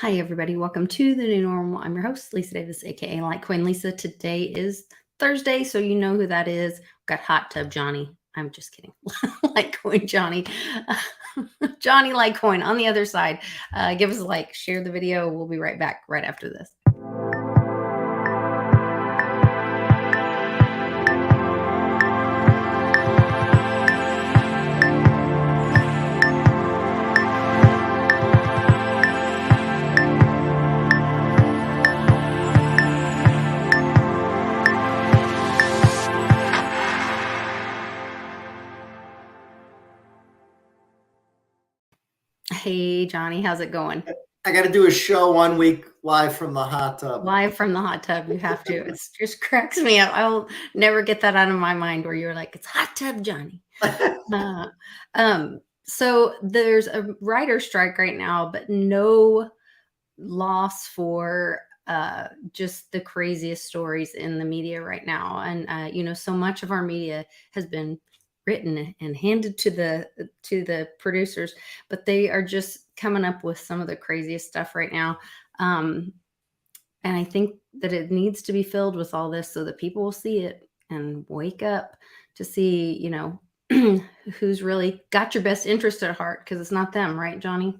Hi, everybody. Welcome to the new normal. I'm your host, Lisa Davis, aka Litecoin Lisa. Today is Thursday, so you know who that is. Got Hot Tub Johnny. I'm just kidding. Litecoin Johnny. Johnny Litecoin on the other side. Give us a like, share the video. We'll be right back right after this. Hey, Johnny, how's it going? I got to do a show 1 week live from the hot tub. Live from the hot tub. You have to. It just cracks me up. I will never get that out of my mind where you're like, it's Hot Tub Johnny. So there's a writer's strike right now, but no loss for just the craziest stories in the media right now. And so much of our media has been written and handed to the producers, but they are just coming up with some of the craziest stuff right now. And I think that it needs to be filled with all this so that people will see it and wake up to see, who's really got your best interest at heart, because it's not them, right, Johnny?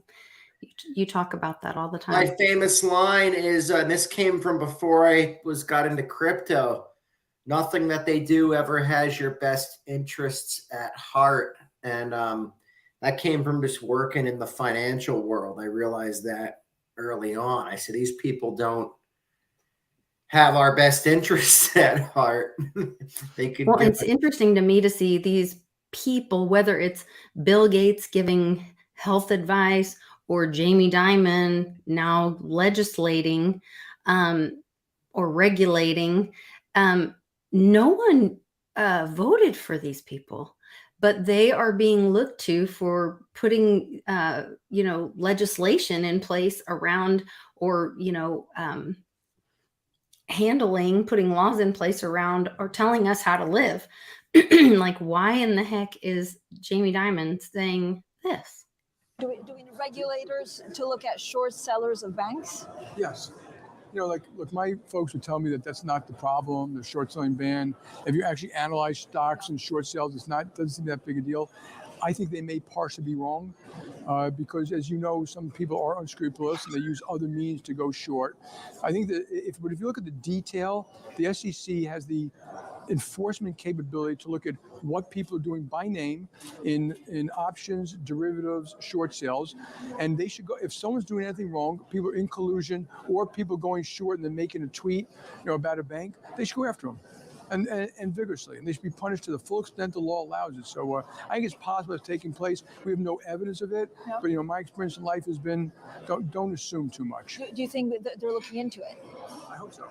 You talk about that all the time. My famous line is, and this came from before I got into crypto, nothing that they do ever has your best interests at heart. And that came from just working in the financial world. I realized that early on. I said, these people don't have our best interests at heart. Well, it's interesting to me to see these people, whether it's Bill Gates giving health advice or Jamie Dimon now legislating or regulating. No one voted for these people, but they are being looked to for putting, legislation in place around, or, putting laws in place around, or telling us how to live. Like, why in the heck is Jamie Dimon saying this? Do we need regulators to look at short sellers of banks? Yes. Look, my folks would tell me that that's not the problem, the short selling ban. If you actually analyze stocks and short sales, doesn't seem that big a deal. I think they may partially be wrong because, as you know, some people are unscrupulous and they use other means to go short. I think that if you look at the detail, the SEC has the enforcement capability to look at what people are doing by name in options, derivatives, short sales, and they should go. If someone's doing anything wrong, people are in collusion, or people going short and then making a tweet, about a bank, they should go after them. And vigorously, and they should be punished to the full extent the law allows it. So I think it's possible it's taking place. We have no evidence of it, but my experience in life has been don't assume too much. Do you think that they're looking into it? I hope so.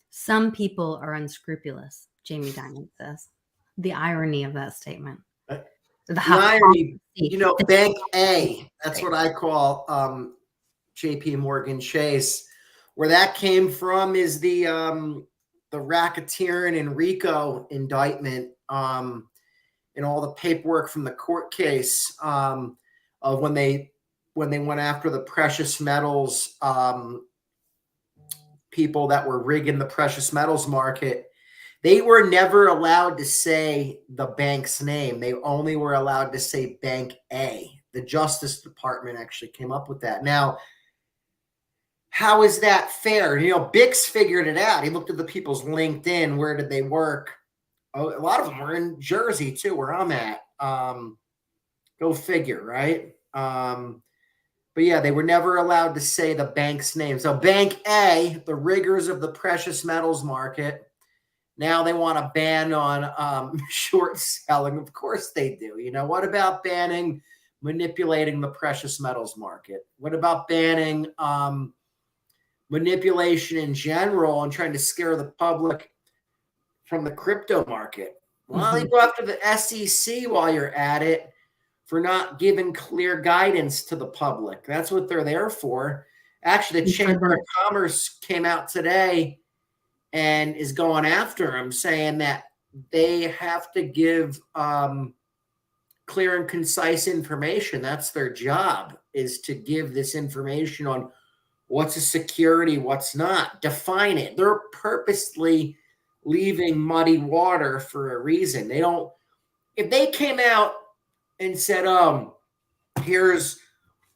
Some people are unscrupulous, Jamie Dimon says. The irony of that statement. The irony, Bank A, that's what I call JP Morgan Chase. Where that came from is the racketeering and RICO indictment and all the paperwork from the court case of when they went after the precious metals people that were rigging the precious metals market. They were never allowed to say the bank's name. They only were allowed to say Bank A. The Justice Department actually came up with that. Now, how is that fair? Bix figured it out. He looked at the people's LinkedIn. Where did they work? Oh, a lot of them were in Jersey too, where I'm at. Go figure, right? But yeah, they were never allowed to say the bank's name. So Bank A, the riggers of the precious metals market, now they want a ban on short selling. Of course they do. What about banning manipulating the precious metals market? What about banning manipulation in general and trying to scare the public from the crypto market? Why don't you go after the SEC while you're at it for not giving clear guidance to the public? That's what they're there for. Actually, the Chamber of Commerce came out today and is going after them, saying that they have to give clear and concise information. That's their job, is to give this information on What's a security? What's not? Define it. They're purposely leaving muddy water for a reason. They don't, if they came out and said, here's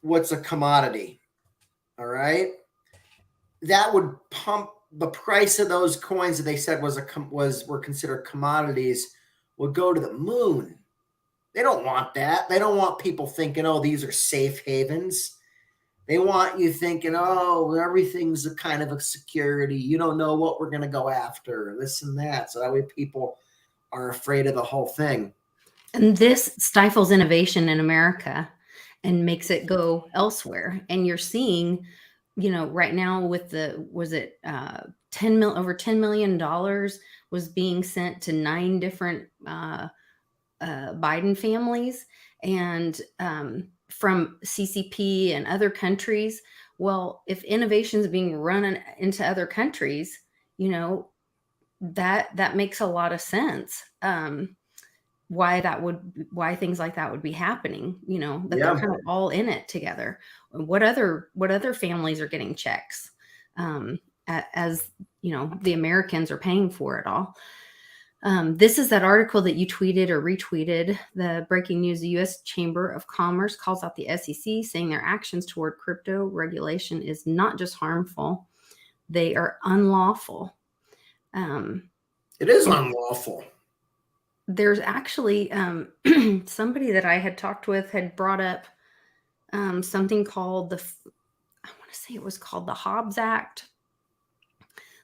what's a commodity, all right, that would pump the price of those coins that they said were considered commodities would go to the moon. They don't want that. They don't want people thinking, oh, these are safe havens. They want you thinking, oh, everything's a kind of a security. You don't know what we're going to go after, this and that. So that way people are afraid of the whole thing. And this stifles innovation in America and makes it go elsewhere. And you're seeing, right now with over $10 million was being sent to 9 different Biden families, and from CCP and other countries. Well, if innovation is being run into other countries, that makes a lot of sense. Why things like that would be happening, that they're kind of all in it together. What other families are getting checks, as the Americans are paying for it all. This is that article that you tweeted or retweeted. The breaking news: the U.S. Chamber of Commerce calls out the SEC, saying their actions toward crypto regulation is not just harmful, they are unlawful. It is unlawful. There's actually somebody that I had talked with had brought up something called I want to say it was called the Hobbs Act,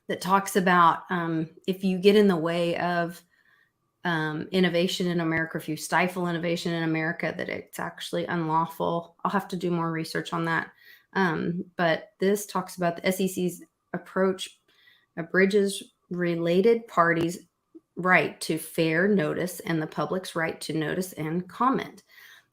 that talks about if you get in the way of innovation in America, if you stifle innovation in America, that it's actually unlawful. I'll have to do more research on that. But this talks about the SEC's approach abridges related parties' right to fair notice and the public's right to notice and comment.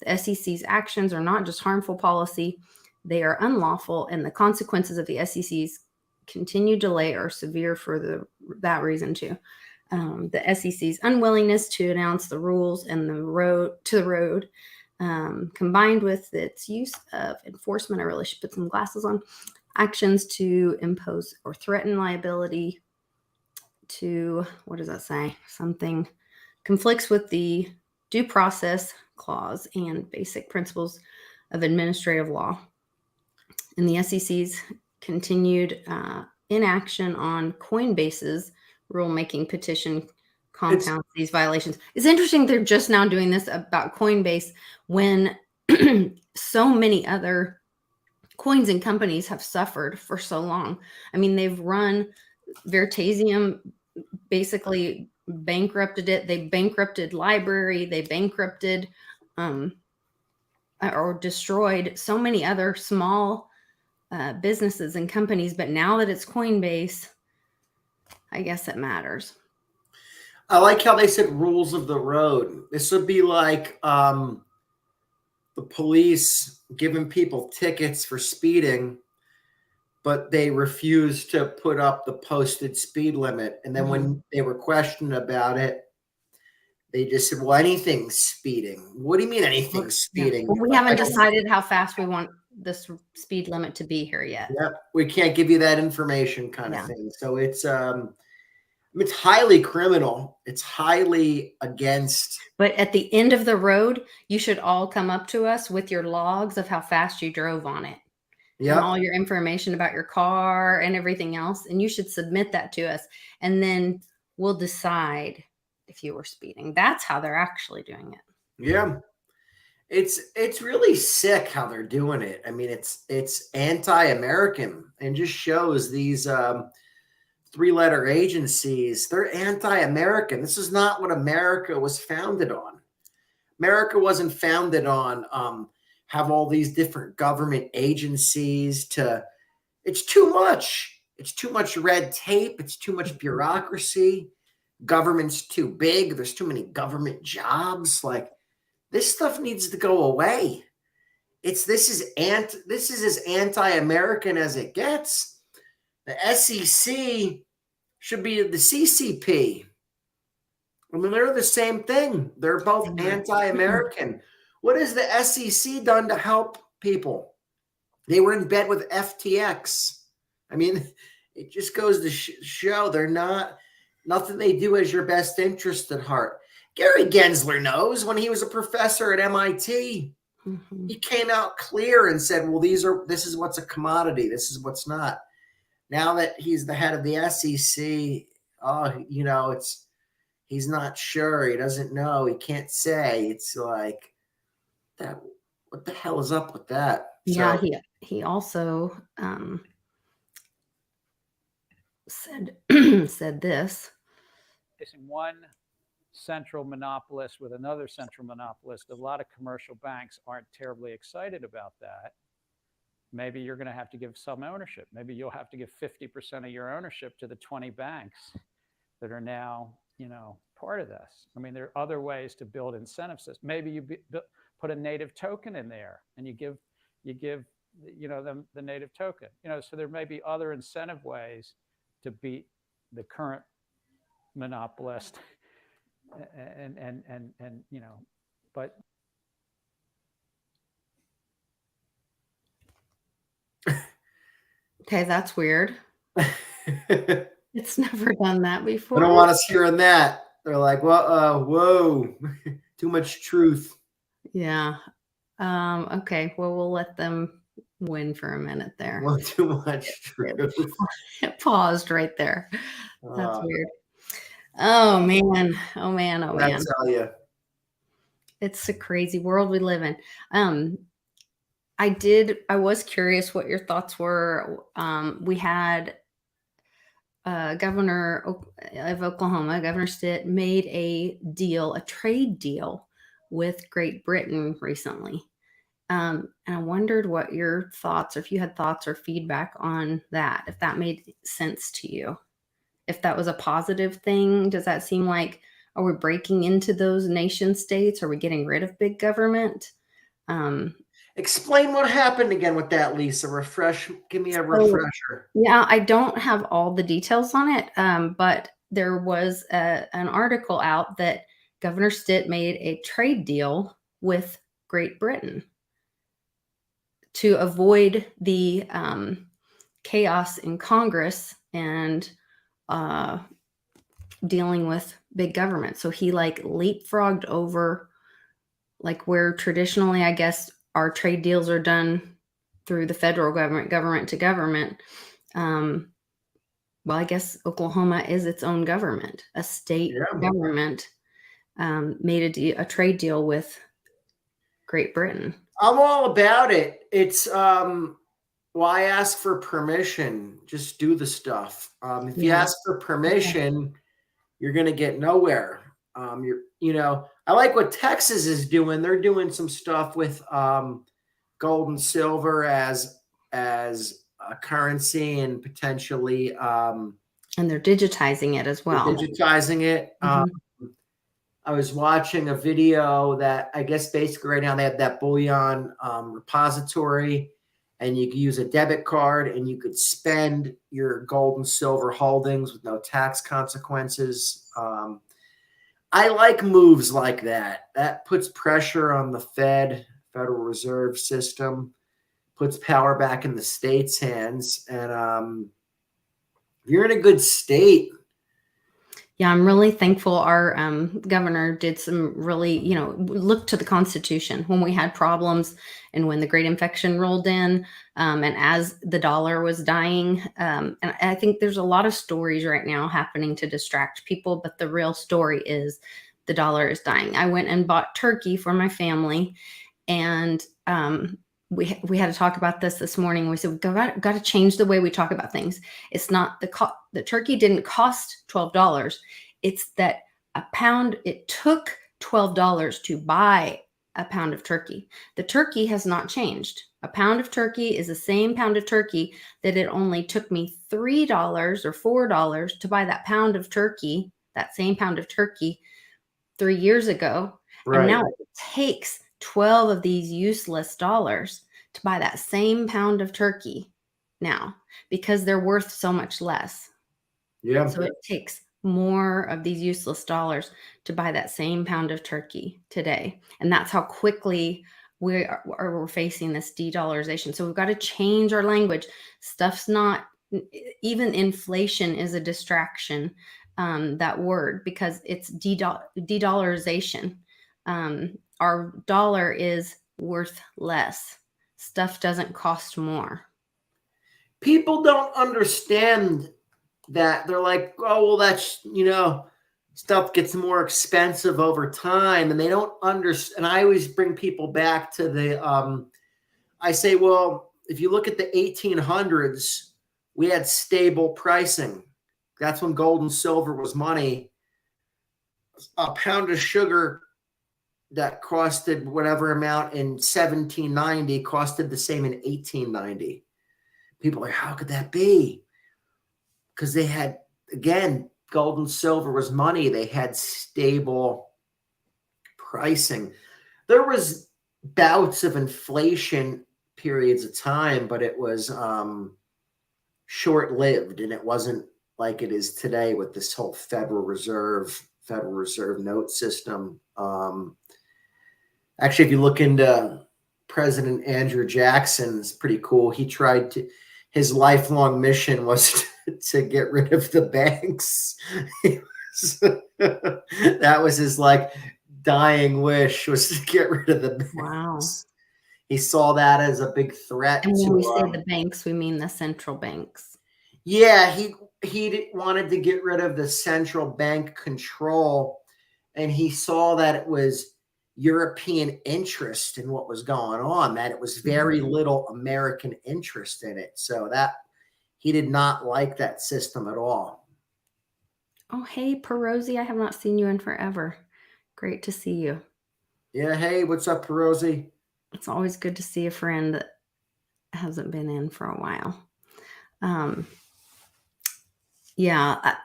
The SEC's actions are not just harmful policy, they are unlawful, and the consequences of the SEC's continued delay are severe for that reason too. The SEC's unwillingness to announce the rules and the road, combined with its use of enforcement, I really should put some glasses on, actions to impose or threaten liability to, what does that say? Something conflicts with the due process clause and basic principles of administrative law. And the SEC's continued inaction on Coinbase's rulemaking petition compounds these violations. It's interesting they're just now doing this about Coinbase when so many other coins and companies have suffered for so long. I mean, they've run Veritasium, basically bankrupted it. They bankrupted Library. They bankrupted or destroyed so many other small businesses and companies. But now that it's Coinbase, I guess it matters. I like how they said rules of the road. This would be like the police giving people tickets for speeding, but they refused to put up the posted speed limit. And then when they were questioned about it, they just said, well, anything's speeding. What do you mean anything's speeding? Well, we haven't decided how fast we want this speed limit to be here yet. Yep. We can't give you that information kind of thing. So it's highly criminal. It's highly against. But at the end of the road, you should all come up to us with your logs of how fast you drove on it. And all your information about your car and everything else. And you should submit that to us. And then we'll decide if you were speeding. That's how they're actually doing it. Yeah. It's really sick how they're doing it. I mean, it's anti-American and just shows these 3-letter agencies, they're anti-American. This is not what America was founded on. America wasn't founded on have all these different government agencies it's too much. It's too much red tape. It's too much bureaucracy. Government's too big. There's too many government jobs. Like, this stuff needs to go away. This is as anti-American as it gets. The SEC should be the CCP. I mean, they're the same thing. They're both anti-American. What has the SEC done to help people? They were in bed with FTX. I mean, it just goes to show they're nothing they do has your best interest at heart. Gary Gensler knows when he was a professor at MIT, he came out clear and said, well, this is what's a commodity. This is what's not. Now that he's the head of the SEC, he's not sure. He doesn't know. He can't say. It's like that. What the hell is up with that? Yeah, he also said said this. One central monopolist with another central monopolist. A lot of commercial banks aren't terribly excited about that. Maybe you're going to have to give some ownership. Maybe you'll have to give 50% of your ownership to the 20 banks that are now, part of this. I mean, there are other ways to build incentive systems. Maybe you put a native token in there, and you give them the native token. So there may be other incentive ways to beat the current monopolist, and but. Okay, that's weird. It's never done that before. I don't want us hearing that. They're like, well, whoa, too much truth. Yeah. Okay. Well, we'll let them win for a minute there. Well, too much truth. It paused right there. That's weird. Oh man. Oh man. Oh man. I tell you. It's a crazy world we live in. I was curious what your thoughts were. We had Governor of Oklahoma, Governor Stitt, made a trade deal with Great Britain recently. And I wondered what your thoughts, or if you had thoughts or feedback on that, if that made sense to you, if that was a positive thing. Does that seem like, are we breaking into those nation states? Are we getting rid of big government? Explain what happened again with that, Lisa. Give me a refresher. Yeah, I don't have all the details on it, but there was an article out that Governor Stitt made a trade deal with Great Britain to avoid the chaos in Congress and dealing with big government. So he leapfrogged over, where traditionally, I guess, our trade deals are done through the federal government to government. Well, I guess Oklahoma is its own government. A state government made a trade deal with Great Britain. I'm all about it. It's why ask for permission? Just do the stuff. If you ask for permission, you're going to get nowhere. I like what Texas is doing. They're doing some stuff with gold and silver as a currency, and potentially and they're digitizing it as well. Digitizing it. I was watching a video that I guess basically right now they have that bullion repository, and you can use a debit card and you could spend your gold and silver holdings with no tax consequences. I like moves like that. That puts pressure on the Federal Reserve System, puts power back in the state's hands. And you're in a good state. Yeah, I'm really thankful our governor did some really, look to the Constitution when we had problems and when the Great Infection rolled in, and as the dollar was dying. And I think there's a lot of stories right now happening to distract people, but the real story is the dollar is dying. I went and bought turkey for my family, and we had to talk about this morning. We said, we've got to change the way we talk about things. It's not the turkey didn't cost $12. It's that it took $12 to buy a pound of turkey. The turkey has not changed. A pound of turkey is the same pound of turkey that it only took me $3 or $4 to buy that pound of turkey, that same pound of turkey 3 years ago. Right. And now it takes 12 of these useless dollars to buy that same pound of turkey now, because they're worth so much less. Yeah. So it takes more of these useless dollars to buy that same pound of turkey today. And that's how quickly we're facing this de-dollarization. So we've got to change our language. Stuff's not, even inflation is a distraction, that word, because it's de-dollarization. Our dollar is worth less. Stuff doesn't cost more. People don't understand that. They're like, oh, well, that's, stuff gets more expensive over time, and they don't understand. And I always bring people back to I say, well, if you look at the 1800s, we had stable pricing. That's when gold and silver was money. A pound of sugar that costed whatever amount in 1790 costed the same in 1890. People are like, how could that be? Because they had, again, gold and silver was money. They had stable pricing. There was bouts of inflation periods of time, but it was short-lived, and it wasn't like it is today with this whole Federal Reserve note system. Actually, if you look into President Andrew Jackson, it's pretty cool. His lifelong mission was to get rid of the banks. That was his dying wish, was to get rid of the banks. Wow. He saw that as a big threat. And when we say the banks, we mean the central banks. Yeah, he wanted to get rid of the central bank control, and he saw that it was European interest in what was going on, that it was very little American interest in it. So that he did not like that system at all. Oh, hey, Perosi, I have not seen you in forever. Great to see you. Yeah, hey, what's up, Perosi? It's always good to see a friend that hasn't been in for a while. Yeah,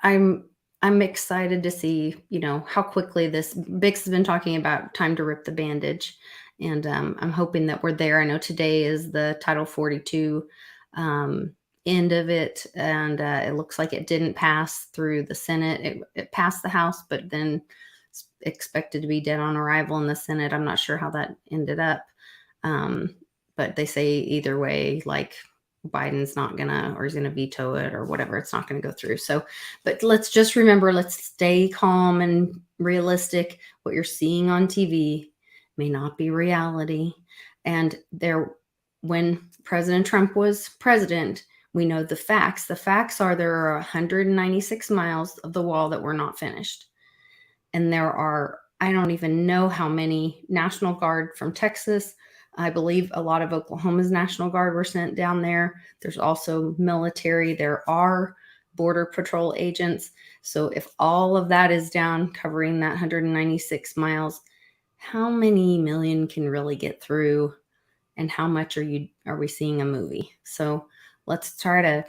I'm excited to see, how quickly this Bix has been talking about time to rip the bandage. And I'm hoping that we're there. I know today is the Title 42 end of it. And it looks like it didn't pass through the Senate. It passed the House, but then it's expected to be dead on arrival in the Senate. I'm not sure how that ended up. But they say either way, Biden's not gonna, or he's gonna veto it or whatever. It's not gonna go through. So, but let's just remember, let's stay calm and realistic. What you're seeing on TV may not be reality. And when President Trump was president, we know the facts. The facts are there are 196 miles of the wall that were not finished. And there are, I don't even know how many National Guard from Texas. I believe a lot of Oklahoma's National Guard were sent down there. There's also military. There are Border Patrol agents. So if all of that is down, covering that 196 miles, how many million can really get through? And how much are we seeing a movie? So let's try to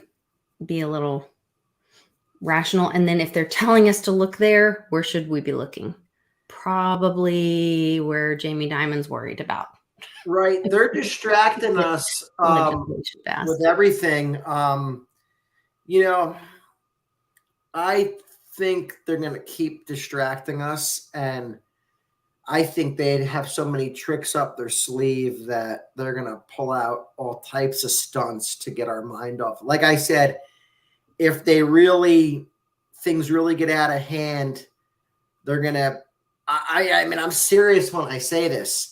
be a little rational. And then if they're telling us to look there, where should we be looking? Probably where Jamie Dimon's worried about. Right. They're distracting us with everything. I think they're going to keep distracting us. And I think they'd have so many tricks up their sleeve that they're going to pull out all types of stunts to get our mind off. Like I said, if things really get out of hand, they're going to, I mean, I'm serious when I say this.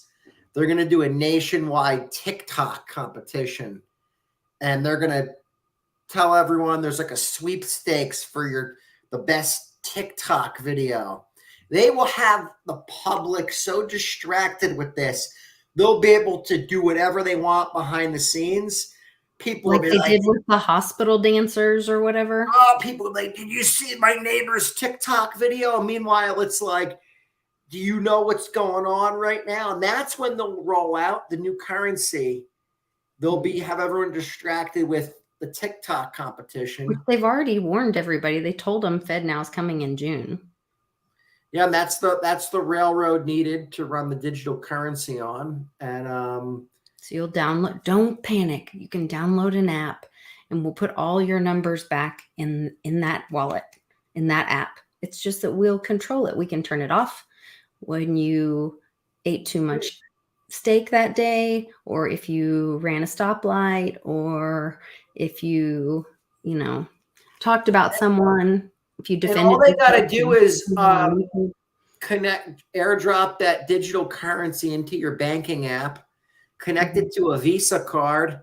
They're going to do a nationwide TikTok competition, and they're going to tell everyone there's a sweepstakes for the best TikTok video. They will have the public so distracted with this, they'll be able to do whatever they want behind the scenes. People will be they did with the hospital dancers or whatever. Oh, people are like, did you see my neighbor's TikTok video? Meanwhile, it's like, do you know what's going on right now? And that's when they'll roll out the new currency. They'll have everyone distracted with the TikTok competition. They've already warned everybody. They told them FedNow is coming in June. Yeah, and that's the railroad needed to run the digital currency on. And so you'll download. Don't panic. You can download an app, and we'll put all your numbers back in that wallet, in that app. It's just that we'll control it. We can turn it off when you ate too much steak that day, or if you ran a stoplight, or if you, you know, talked about someone, if you And all defended they got to yourself do in is law, you can- airdrop that digital currency into your banking app, connect it to a Visa card,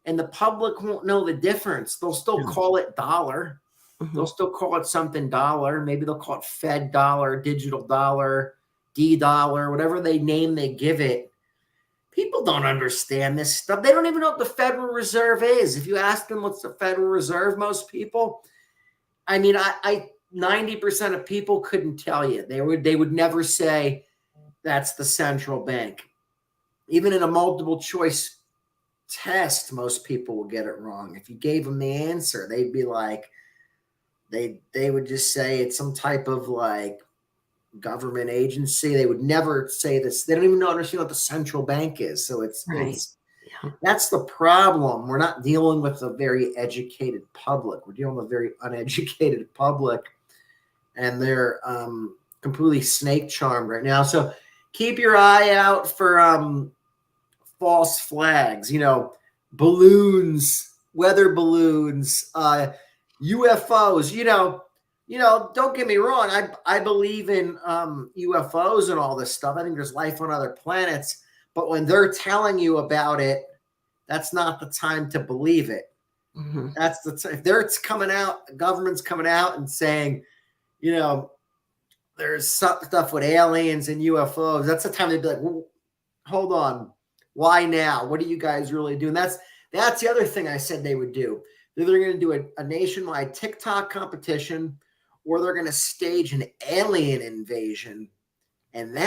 and the public won't know the difference. They'll still No. call it dollar. They'll still call it something dollar. Maybe they'll call it Fed dollar, digital dollar, D dollar, whatever they give it. People don't understand this stuff. They don't even know what the Federal Reserve is. If you ask them what's the Federal Reserve, most people, I mean, I 90% of people couldn't tell you. They would never say that's the central bank. Even in a multiple choice test, most people will get it wrong. If you gave them the answer, they'd be like, they would just say it's some type of like government agency. They would never say this. They don't even understand what the central bank is. So right. Yeah. that's the problem. We're not dealing with a very educated public. We're dealing with a very uneducated public, and they're completely snake charmed right now. So keep your eye out for false flags, balloons, weather balloons, UFOs, don't get me wrong. I believe in UFOs and all this stuff. I think there's life on other planets, but when they're telling you about it, that's not the time to believe it. That's if they're coming out, the government's coming out and saying, there's stuff with aliens and UFOs. That's the time they'd be like, well, hold on. Why now? What are you guys really doing? That's the other thing I said they would do. They're going to do a nationwide TikTok competition, or they're going to stage an alien invasion. And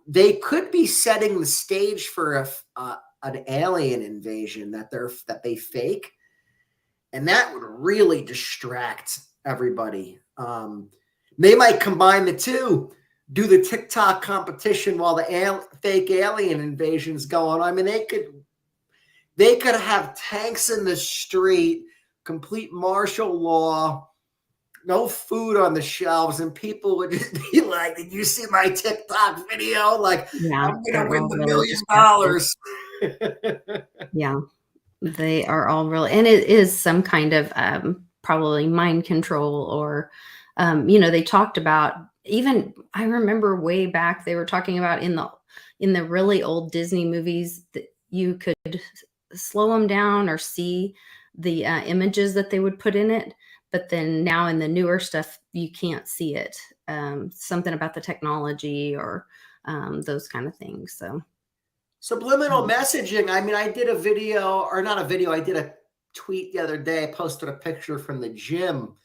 they could be setting the stage for an alien invasion that they fake. And that would really distract everybody. They might combine the two, do the TikTok competition while the fake alien invasion is going on. I mean, they could have tanks in the street, complete martial law, no food on the shelves, and people would just be like, "Did you see my TikTok video? Like, Yeah, I'm gonna win the $1 really million." Yeah, they are all really, and it is some kind of probably mind control, or they talked about, even I remember way back they were talking about in the really old Disney movies that you could slow them down or see the images that they would put in it, but then now in the newer stuff you can't see it. Something about the technology, or those kind of things. So Subliminal messaging. I mean, I did a video, or not a video, I did a tweet the other day. I posted a picture from the gym,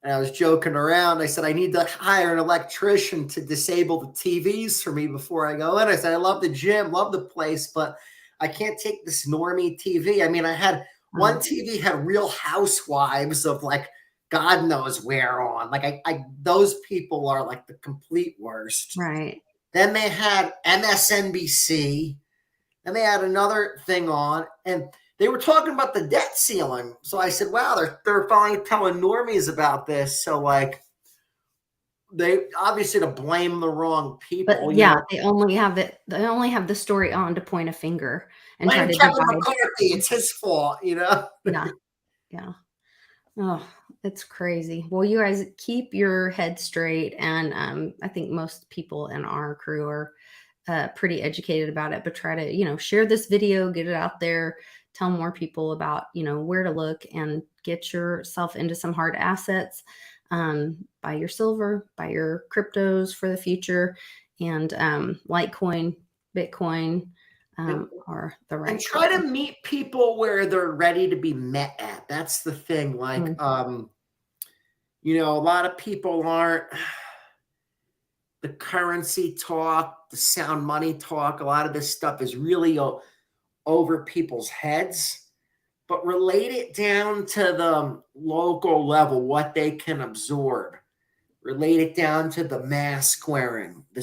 and I was joking around. I said, I need to hire an electrician to disable the TVs for me before I go in. I said, I love the gym, love the place, but I can't take this normie TV. I mean, I had one TV had Real Housewives of like God knows where on. Like those people are like the complete worst. right. Then they had MSNBC. Then they had another thing on, and they were talking about the debt ceiling. So I said, wow, they're finally telling normies about this. So like, they obviously to blame the wrong people. But yeah, they only have the story on to point a finger and try Blame to Kevin divide. McCarthy. It's his fault, Yeah. Yeah. Oh, it's crazy. Well, you guys keep your head straight, and I think most people in our crew are pretty educated about it, but try to, share this video, get it out there, tell more people about, where to look, and get yourself into some hard assets. Buy your silver, buy your cryptos for the future, and Litecoin, Bitcoin are the right. And try to meet people where they're ready to be met at. That's the thing. Like, a lot of people aren't. The currency talk, the sound money talk, a lot of this stuff is really over people's heads, but relate it down to the local level, what they can absorb. Relate it down to the mask wearing, the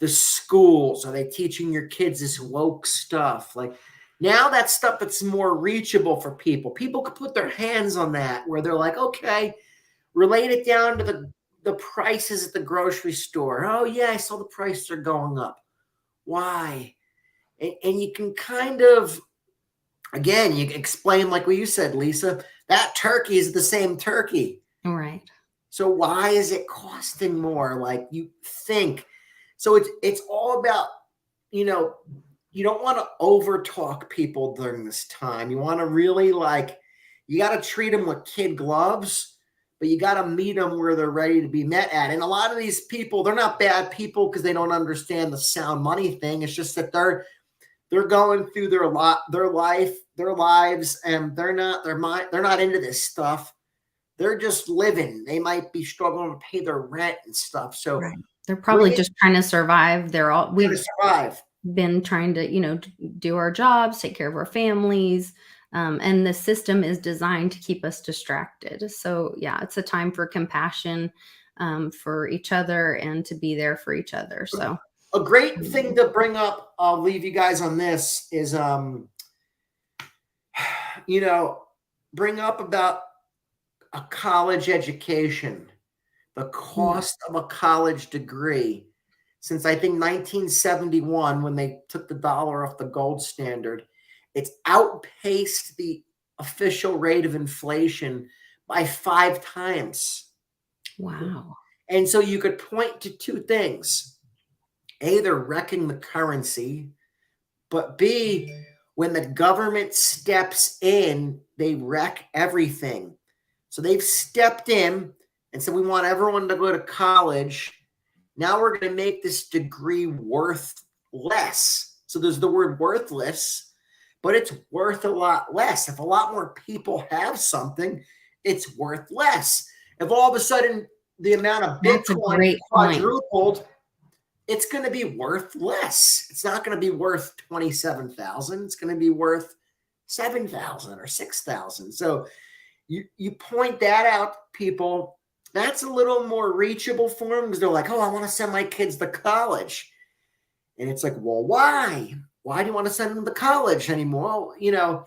schools. Are they teaching your kids this woke stuff? Like now that stuff that's more reachable for people. People could put their hands on that where they're like, okay, relate it down to the prices at the grocery store. Oh yeah, I saw the prices are going up. Why? And you can kind of, again, you explain like what you said, Lisa, that turkey is the same turkey. Right. So why is it costing more? Like you think. So it's all about, you know, you don't want to over talk people during this time. You want to really you got to treat them with kid gloves, but you got to meet them where they're ready to be met at. And a lot of these people, they're not bad people because they don't understand the sound money thing. It's just that they're going through their lives, and they're not into this stuff. They're just living. They might be struggling to pay their rent and stuff. So right. They're probably just trying to survive. We've survive. been trying to, do our jobs, take care of our families. And the system is designed to keep us distracted. So yeah, it's a time for compassion for each other and to be there for each other. So a great thing to bring up, I'll leave you guys on this, is bring up about a college education, the cost of a college degree. Since I think 1971, when they took the dollar off the gold standard, it's outpaced the official rate of inflation by 5 times. wow. And so you could point to 2 things. A, they're wrecking the currency, but B, when the government steps in, they wreck everything. So they've stepped in and said, we want everyone to go to college. Now we're going to make this degree worth less. So there's the word worthless, but it's worth a lot less. If a lot more people have something, it's worth less. If all of a sudden the amount of Bitcoin quadrupled, it's going to be worth less. It's not going to be worth 27,000. It's going to be worth 7,000 or 6,000. So you point that out, people. That's a little more reachable for them because they're like, oh, I want to send my kids to college. And it's like, well, why? Why do you want to send them to college anymore? Do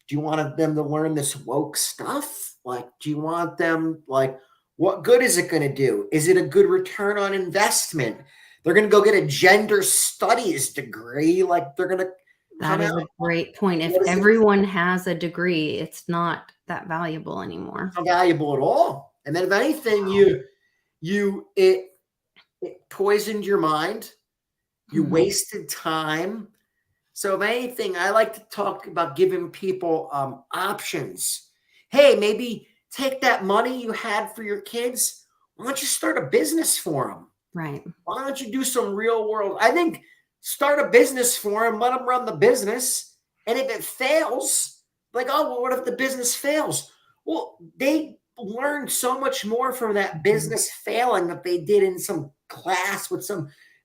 you want them to learn this woke stuff? Do you want them, what good is it going to do? Is it a good return on investment? They're going to go get a gender studies degree. They're going to That is a great point. If everyone has a degree, it's not that valuable anymore. It's not valuable at all. And then if anything, it poisoned your mind. You wasted time. So if anything, I like to talk about giving people options. Hey, maybe take that money you had for your kids. Why don't you start a business for them? Right. Why don't you do some real world? I think start a business for them, let them run the business. And if it fails, what if the business fails? Well, they learned so much more from that business failing that they did in some class with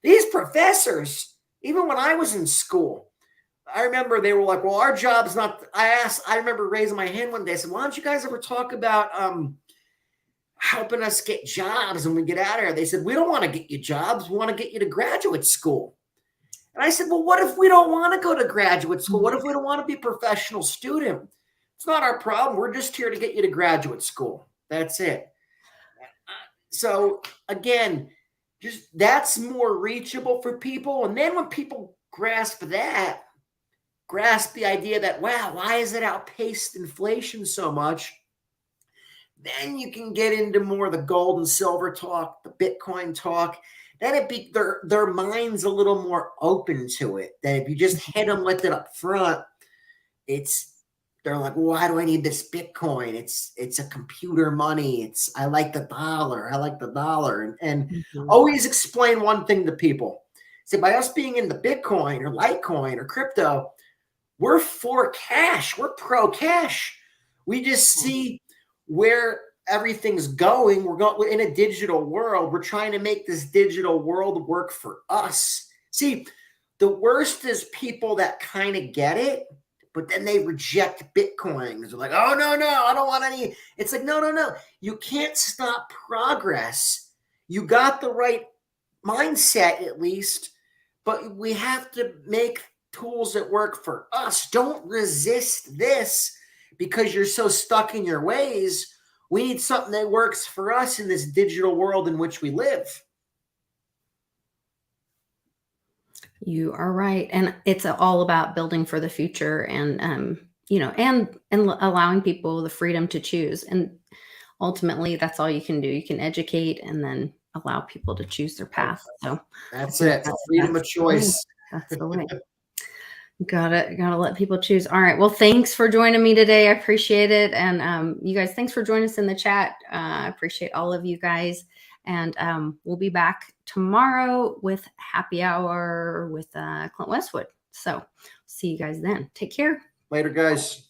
these professors. Even when I was in school, I remember they were like, well, our job's not, I remember raising my hand one day. I said, why don't you guys ever talk about helping us get jobs when we get out of here? They said, we don't want to get you jobs. We want to get you to graduate school. And I said, well, what if we don't want to go to graduate school? What if we don't want to be a professional student? It's not our problem. We're just here to get you to graduate school. That's it. So again, just that's more reachable for people. And then when people grasp the idea that, wow, why is it outpaced inflation so much? Then you can get into more the gold and silver talk, the Bitcoin talk. Then their mind's a little more open to it. That if you just hit them with it up front, they're like, well, why do I need this Bitcoin? It's a computer money. I like the dollar. And always explain one thing to people. Say, by us being in the Bitcoin or Litecoin or crypto, we're for cash. We're pro cash. We just see where everything's going. We're going in a digital world. We're trying to make this digital world work for us. See, the worst is people that kind of get it, but then they reject Bitcoin. They're like, oh, no, I don't want any. It's like, no. You can't stop progress. You got the right mindset at least, but we have to make tools that work for us. Don't resist this because you're so stuck in your ways. We need something that works for us in this digital world in which we live. You are right. And it's all about building for the future and, you know, and allowing people the freedom to choose. And ultimately, that's all you can do. You can educate and then allow people to choose their path. So That's I think it. Freedom of that's the way. choice. That's the way. Gotta let people choose. All right. Well, thanks for joining me today. I appreciate it. And you guys, thanks for joining us in the chat. I appreciate all of you guys. And we'll be back tomorrow with happy hour with Clint Westwood. So see you guys then. Take care. Later, guys.